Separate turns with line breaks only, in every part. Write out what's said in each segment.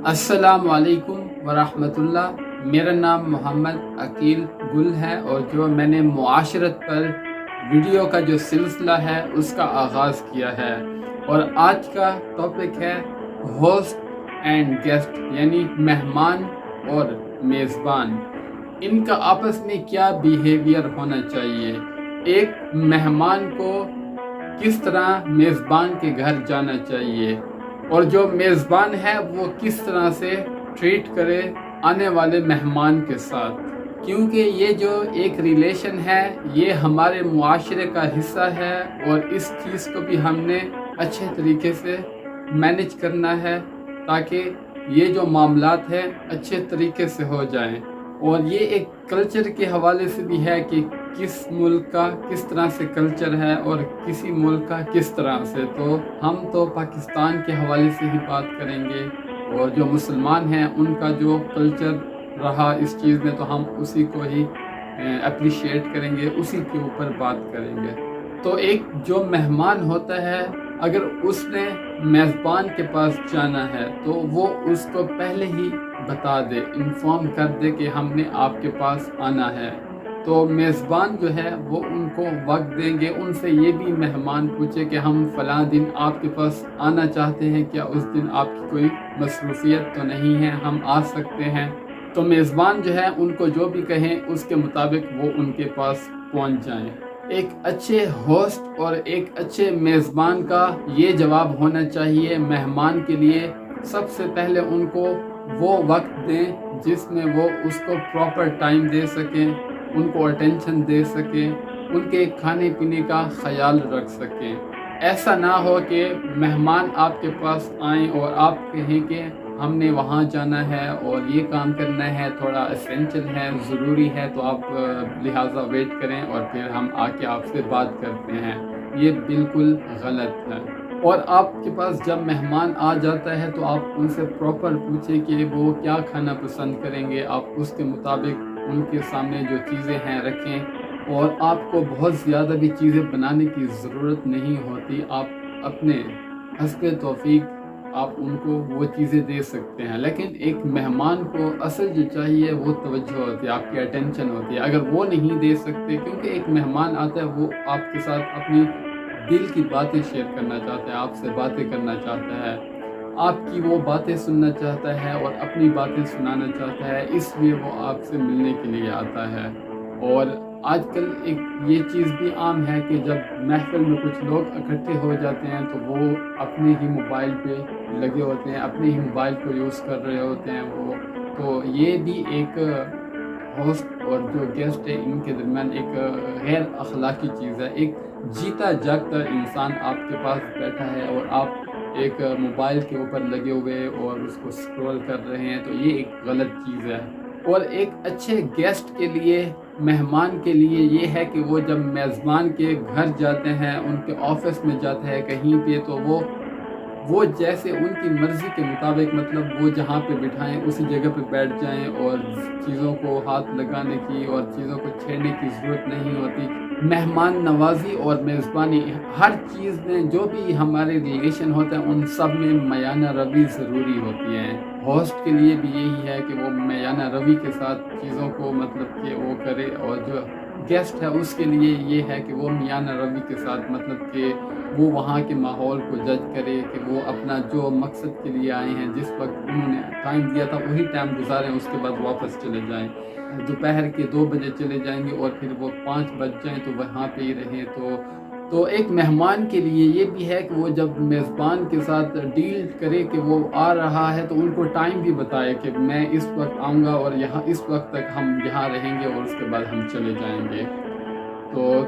السلام علیکم ورحمۃ اللہ۔ میرا نام محمد عقیل گل ہے اور جو میں نے معاشرت پر ویڈیو کا جو سلسلہ ہے اس کا آغاز کیا ہے، اور آج کا ٹاپک ہے ہوسٹ اینڈ گیسٹ، یعنی مہمان اور میزبان، ان کا آپس میں کیا بیہیویئر ہونا چاہیے، ایک مہمان کو کس طرح میزبان کے گھر جانا چاہیے، اور جو میزبان ہے وہ کس طرح سے ٹریٹ کرے آنے والے مہمان کے ساتھ، کیونکہ یہ جو ایک ریلیشن ہے یہ ہمارے معاشرے کا حصہ ہے، اور اس چیز کو بھی ہم نے اچھے طریقے سے مینج کرنا ہے تاکہ یہ جو معاملات ہیں اچھے طریقے سے ہو جائیں۔ اور یہ ایک کلچر کے حوالے سے بھی ہے کہ کس ملک کا کس طرح سے کلچر ہے اور کسی ملک کا کس طرح سے، تو ہم تو پاکستان کے حوالے سے ہی بات کریں گے، اور جو مسلمان ہیں ان کا جو کلچر رہا اس چیز میں تو ہم اسی کو ہی اپریشیٹ کریں گے، اسی کے اوپر بات کریں گے۔ تو ایک جو مہمان ہوتا ہے، اگر اس نے میزبان کے پاس جانا ہے تو وہ اس کو پہلے ہی بتا دے، انفارم کر دے کہ ہم نے آپ کے پاس آنا ہے، تو میزبان جو ہے وہ ان کو وقت دیں گے، ان سے یہ بھی مہمان پوچھے کہ ہم فلاں دن آپ کے پاس آنا چاہتے ہیں، کیا اس دن آپ کی کوئی مصروفیت تو نہیں ہے، ہم آ سکتے ہیں، تو میزبان جو ہے ان کو جو بھی کہیں اس کے مطابق وہ ان کے پاس پہنچ جائیں۔ ایک اچھے ہوسٹ اور ایک اچھے میزبان کا یہ جواب ہونا چاہیے مہمان کے لیے، سب سے پہلے ان کو وہ وقت دیں جس میں وہ اس کو پراپر ٹائم دے سکیں، ان کو اٹینشن دے سکیں، ان کے کھانے پینے کا خیال رکھ سکیں۔ ایسا نہ ہو کہ مہمان آپ کے پاس آئیں اور آپ کہیں کہ ہم نے وہاں جانا ہے اور یہ کام کرنا ہے، تھوڑا اسینشل ہے، ضروری ہے، تو آپ لہٰذا ویٹ کریں اور پھر ہم آ کے آپ سے بات کرتے ہیں، یہ بالکل غلط ہے۔ اور آپ کے پاس جب مہمان آ جاتا ہے تو آپ ان سے پراپر پوچھیں کہ وہ کیا کھانا پسند کریں گے، آپ اس کے مطابق ان کے سامنے جو چیزیں ہیں رکھیں، اور آپ کو بہت زیادہ بھی چیزیں بنانے کی ضرورت نہیں ہوتی، آپ اپنے حسب توفیق آپ ان کو وہ چیزیں دے سکتے ہیں، لیکن ایک مہمان کو اصل جو چاہیے وہ توجہ ہوتی ہے، آپ کی اٹینشن ہوتی ہے، اگر وہ نہیں دے سکتے، کیونکہ ایک مہمان آتا ہے وہ آپ کے ساتھ اپنی دل کی باتیں شیئر کرنا چاہتا ہے، آپ سے باتیں کرنا چاہتا ہے، آپ کی وہ باتیں سننا چاہتا ہے اور اپنی باتیں سنانا چاہتا ہے، اس لیے وہ آپ سے ملنے کے لیے آتا ہے۔ اور آج کل ایک یہ چیز بھی عام ہے کہ جب محفل میں کچھ لوگ اکٹھے ہو جاتے ہیں تو وہ اپنے ہی موبائل پہ لگے ہوتے ہیں، اپنے ہی موبائل کو یوز کر رہے ہوتے ہیں، وہ تو یہ بھی ایک ہوسٹ اور جو گیسٹ ہے ان کے درمیان ایک غیر اخلاقی چیز ہے۔ ایک جیتا جاگتا انسان آپ کے پاس بیٹھا ہے اور آپ ایک موبائل کے اوپر لگے ہوئے اور اس کو سکرول کر رہے ہیں، تو یہ ایک غلط چیز ہے۔ اور ایک اچھے گیسٹ کے لیے، مہمان کے لیے یہ ہے کہ وہ جب میزبان کے گھر جاتے ہیں، ان کے آفس میں جاتے ہیں کہیں پہ، تو وہ جیسے ان کی مرضی کے مطابق، مطلب وہ جہاں پہ بٹھائیں اسی جگہ پہ بیٹھ جائیں، اور چیزوں کو ہاتھ لگانے کی اور چیزوں کو چھیڑنے کی ضرورت نہیں ہوتی۔ مہمان نوازی اور میزبانی ہر چیز میں جو بھی ہمارے ریلیشن ہوتے ہیں ان سب میں میانہ روی ضروری ہوتی ہے۔ ہوسٹ کے لیے بھی یہی ہے کہ وہ میانہ روی کے ساتھ چیزوں کو مطلب کہ وہ کرے، اور جو گیسٹ ہے اس کے لیے یہ ہے کہ وہ میانہ روی کے ساتھ مطلب کہ وہ وہاں کے ماحول کو جج کرے کہ وہ اپنا جو مقصد کے لیے آئے ہیں، جس وقت انہوں نے ٹائم دیا تھا وہی ٹائم گزاریں، اس کے بعد واپس چلے جائیں، دوپہر کے 2 بجے چلے جائیں گے اور پھر وہ 5 بج جائیں تو وہاں پہ ہی رہیں۔ تو ایک مہمان کے لیے یہ بھی ہے کہ وہ جب میزبان کے ساتھ ڈیل کرے کہ وہ آ رہا ہے تو ان کو ٹائم بھی بتائے کہ میں اس وقت آؤں گا اور یہاں اس وقت تک ہم یہاں رہیں گے اور اس کے بعد ہم چلے جائیں گے، تو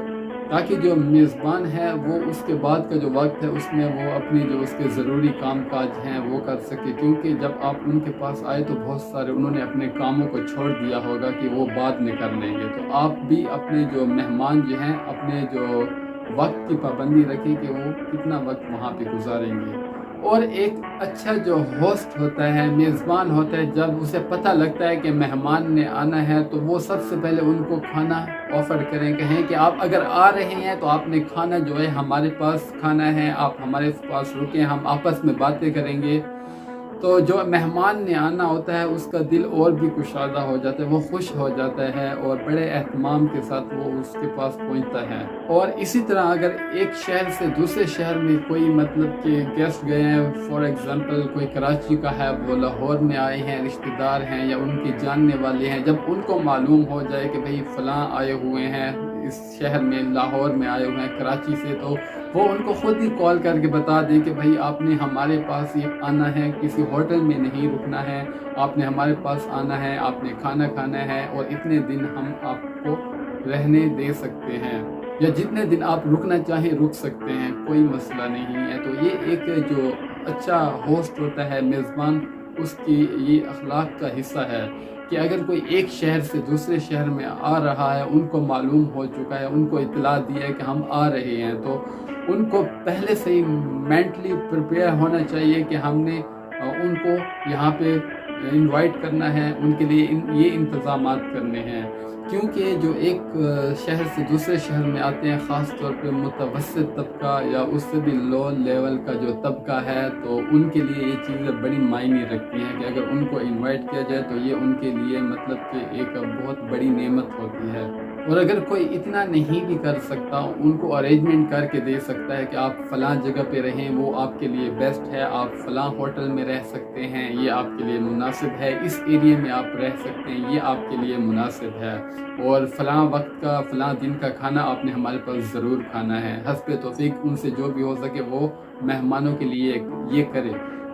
تاکہ جو میزبان ہے وہ اس کے بعد کا جو وقت ہے اس میں وہ اپنی جو اس کے ضروری کام کاج ہیں وہ کر سکے، کیونکہ جب آپ ان کے پاس آئے تو بہت سارے انہوں نے اپنے کاموں کو چھوڑ دیا ہوگا کہ وہ بعد میں کر لیں گے، تو آپ بھی اپنے جو مہمان جو ہیں اپنے جو وقت کی پابندی رکھیں کہ وہ کتنا وقت وہاں پہ گزاریں گے۔ اور ایک اچھا جو ہوسٹ ہوتا ہے، میزبان ہوتا ہے، جب اسے پتہ لگتا ہے کہ مہمان نے آنا ہے تو وہ سب سے پہلے ان کو کھانا آفر کریں، کہیں کہ آپ اگر آ رہے ہیں تو آپ نے کھانا جو ہے ہمارے پاس کھانا ہے، آپ ہمارے پاس رکیں، ہم آپس میں باتیں کریں گے، تو جو مہمان نے آنا ہوتا ہے اس کا دل اور بھی کشادہ ہو جاتا ہے، وہ خوش ہو جاتا ہے اور بڑے اہتمام کے ساتھ وہ اس کے پاس پہنچتا ہے۔ اور اسی طرح اگر ایک شہر سے دوسرے شہر میں کوئی مطلب کہ گیسٹ گئے ہیں، فار ایگزامپل کوئی کراچی کا ہے، وہ لاہور میں آئے ہیں، رشتہ دار ہیں یا ان کے جاننے والے ہیں، جب ان کو معلوم ہو جائے کہ بھئی فلاں آئے ہوئے ہیں اس شہر میں، لاہور میں آئے ہوئے ہیں کراچی سے، تو وہ ان کو خود ہی کال کر کے بتا دیں کہ بھئی آپ نے ہمارے پاس ہی آنا ہے، کسی ہوٹل میں نہیں رکنا ہے، آپ نے ہمارے پاس آنا ہے، آپ نے کھانا کھانا ہے اور اتنے دن ہم آپ کو رہنے دے سکتے ہیں، یا جتنے دن آپ رکنا چاہیں رک سکتے ہیں، کوئی مسئلہ نہیں ہے۔ تو یہ ایک جو اچھا ہوسٹ ہوتا ہے، میزبان، اس کی یہ اخلاق کا حصہ ہے کہ اگر کوئی ایک شہر سے دوسرے شہر میں آ رہا ہے، ان کو معلوم ہو چکا ہے، ان کو اطلاع دی ہے کہ ہم آ رہے ہیں، تو ان کو پہلے سے ہی مینٹلی پریپیئر ہونا چاہیے کہ ہم نے ان کو یہاں پہ انوائٹ کرنا ہے، ان کے لیے یہ انتظامات کرنے ہیں، کیونکہ جو ایک شہر سے دوسرے شہر میں آتے ہیں، خاص طور پہ متوسط طبقہ یا اس سے بھی لو لیول کا جو طبقہ ہے، تو ان کے لیے یہ چیزیں بڑی معنی رکھتی ہیں کہ اگر ان کو انوائٹ کیا جائے تو یہ ان کے لیے مطلب کہ ایک بہت بڑی نعمت ہوتی ہے۔ اور اگر کوئی اتنا نہیں بھی کر سکتا، ان کو ارینجمنٹ کر کے دے سکتا ہے کہ آپ فلاں جگہ پہ رہیں، وہ آپ کے لیے بیسٹ ہے، آپ فلاں ہوٹل میں رہ سکتے ہیں، یہ آپ کے لیے مناسب ہے، اس ایریے میں آپ رہ سکتے ہیں، یہ آپ کے لیے مناسب ہے، اور فلاں وقت کا فلاں دن کا کھانا آپ نے ہمارے پاس ضرور کھانا ہے۔ حسب توفیق ان سے جو بھی ہو سکے وہ مہمانوں کے لیے یہ کرے،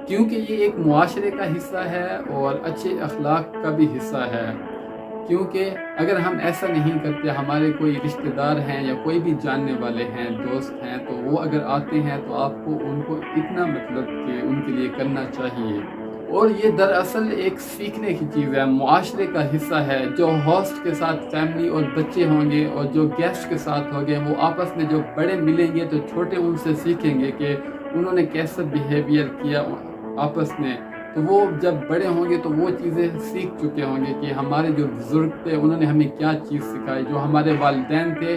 کیونکہ یہ ایک معاشرے کا حصہ ہے اور اچھے اخلاق کا بھی حصہ ہے۔ کیونکہ اگر ہم ایسا نہیں کرتے، ہمارے کوئی رشتہ دار ہیں یا کوئی بھی جاننے والے ہیں، دوست ہیں، تو وہ اگر آتے ہیں تو آپ کو ان کو اتنا مطلب کہ ان کے لیے کرنا چاہیے۔ اور یہ دراصل ایک سیکھنے کی چیز ہے، معاشرے کا حصہ ہے۔ جو ہوسٹ کے ساتھ فیملی اور بچے ہوں گے اور جو گیسٹ کے ساتھ ہوں گے، وہ آپس میں جو بڑے ملیں گے تو چھوٹے ان سے سیکھیں گے کہ انہوں نے کیسا بیہیویئر کیا آپس میں، تو وہ جب بڑے ہوں گے تو وہ چیزیں سیکھ چکے ہوں گے کہ ہمارے جو بزرگ تھے انہوں نے ہمیں کیا چیز سکھائی، جو ہمارے والدین تھے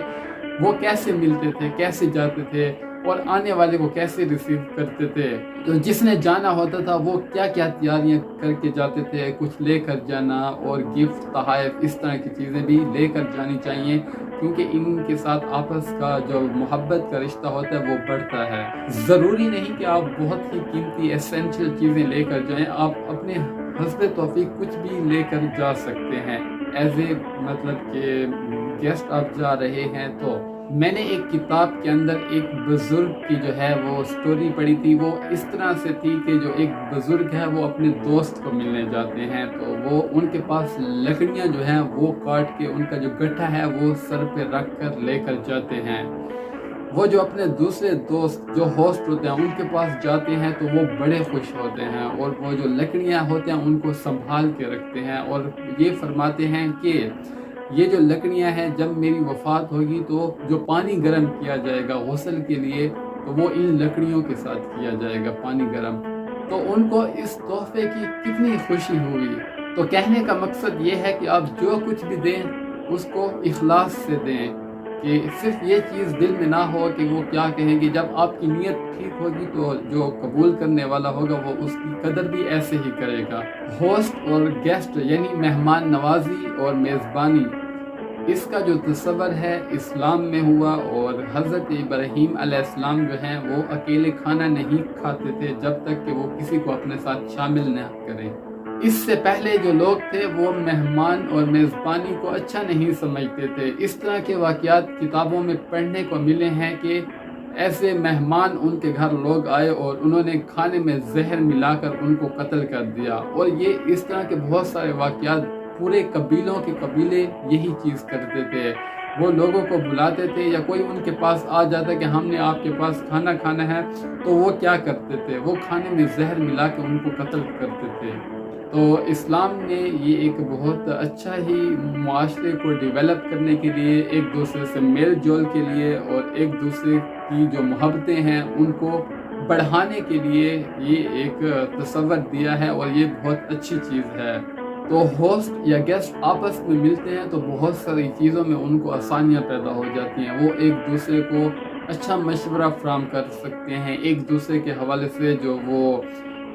وہ کیسے ملتے تھے، کیسے جاتے تھے اور آنے والے کو کیسے ریسیو کرتے تھے، تو جس نے جانا ہوتا تھا وہ کیا کیا تیاریاں کر کے جاتے تھے، کچھ لے کر جانا اور گفٹ، تحائف، اس طرح کی چیزیں بھی لے کر جانی چاہیے، کیونکہ ان کے ساتھ آپس کا جو محبت کا رشتہ ہوتا ہے وہ بڑھتا ہے۔ ضروری نہیں کہ آپ بہت ہی قیمتی ایسینشیل چیزیں لے کر جائیں، آپ اپنے حسب توفیق کچھ بھی لے کر جا سکتے ہیں ایز اے مطلب کہ گیسٹ آپ جا رہے ہیں۔ تو میں نے ایک کتاب کے اندر ایک بزرگ کی جو ہے وہ سٹوری پڑھی تھی، وہ اس طرح سے تھی کہ جو ایک بزرگ ہے وہ اپنے دوست کو ملنے جاتے ہیں، تو وہ ان کے پاس لکڑیاں جو ہیں وہ کاٹ کے ان کا جو گٹھا ہے وہ سر پہ رکھ کر لے کر جاتے ہیں۔ وہ جو اپنے دوسرے دوست جو ہوسٹ ہوتے ہیں ان کے پاس جاتے ہیں تو وہ بڑے خوش ہوتے ہیں، اور وہ جو لکڑیاں ہوتے ہیں ان کو سنبھال کے رکھتے ہیں، اور یہ فرماتے ہیں کہ یہ جو لکڑیاں ہیں جب میری وفات ہوگی تو جو پانی گرم کیا جائے گا غسل کے لیے تو وہ ان لکڑیوں کے ساتھ کیا جائے گا پانی گرم۔ تو ان کو اس تحفے کی کتنی خوشی ہوئی۔ تو کہنے کا مقصد یہ ہے کہ آپ جو کچھ بھی دیں اس کو اخلاص سے دیں، کہ صرف یہ چیز دل میں نہ ہو کہ وہ کیا کہیں گے۔ جب آپ کی نیت ٹھیک ہوگی تو جو قبول کرنے والا ہوگا وہ اس کی قدر بھی ایسے ہی کرے گا۔ ہوسٹ اور گیسٹ یعنی مہمان نوازی اور میزبانی، اس کا جو تصور ہے اسلام میں ہوا، اور حضرت ابراہیم علیہ السلام جو ہیں وہ اکیلے کھانا نہیں کھاتے تھے جب تک کہ وہ کسی کو اپنے ساتھ شامل نہ کریں۔ اس سے پہلے جو لوگ تھے وہ مہمان اور میزبانی کو اچھا نہیں سمجھتے تھے۔ اس طرح کے واقعات کتابوں میں پڑھنے کو ملے ہیں کہ ایسے مہمان ان کے گھر لوگ آئے اور انہوں نے کھانے میں زہر ملا کر ان کو قتل کر دیا، اور یہ اس طرح کے بہت سارے واقعات، پورے قبیلوں کے قبیلے یہی چیز کرتے تھے۔ وہ لوگوں کو بلاتے تھے یا کوئی ان کے پاس آ جاتا کہ ہم نے آپ کے پاس کھانا کھانا ہے، تو وہ کیا کرتے تھے، وہ کھانے میں زہر ملا کے ان کو قتل کرتے تھے۔ تو اسلام نے یہ ایک بہت اچھا ہی معاشرے کو ڈیولپ کرنے کے لیے، ایک دوسرے سے میل جول کے لیے اور ایک دوسرے کی جو محبتیں ہیں ان کو بڑھانے کے لیے یہ ایک تصور دیا ہے، اور یہ بہت اچھی چیز ہے۔ تو ہوسٹ یا گیسٹ آپس میں ملتے ہیں تو بہت ساری چیزوں میں ان کو آسانیاں پیدا ہو جاتی ہیں، وہ ایک دوسرے کو اچھا مشورہ فراہم کر سکتے ہیں، ایک دوسرے کے حوالے سے جو وہ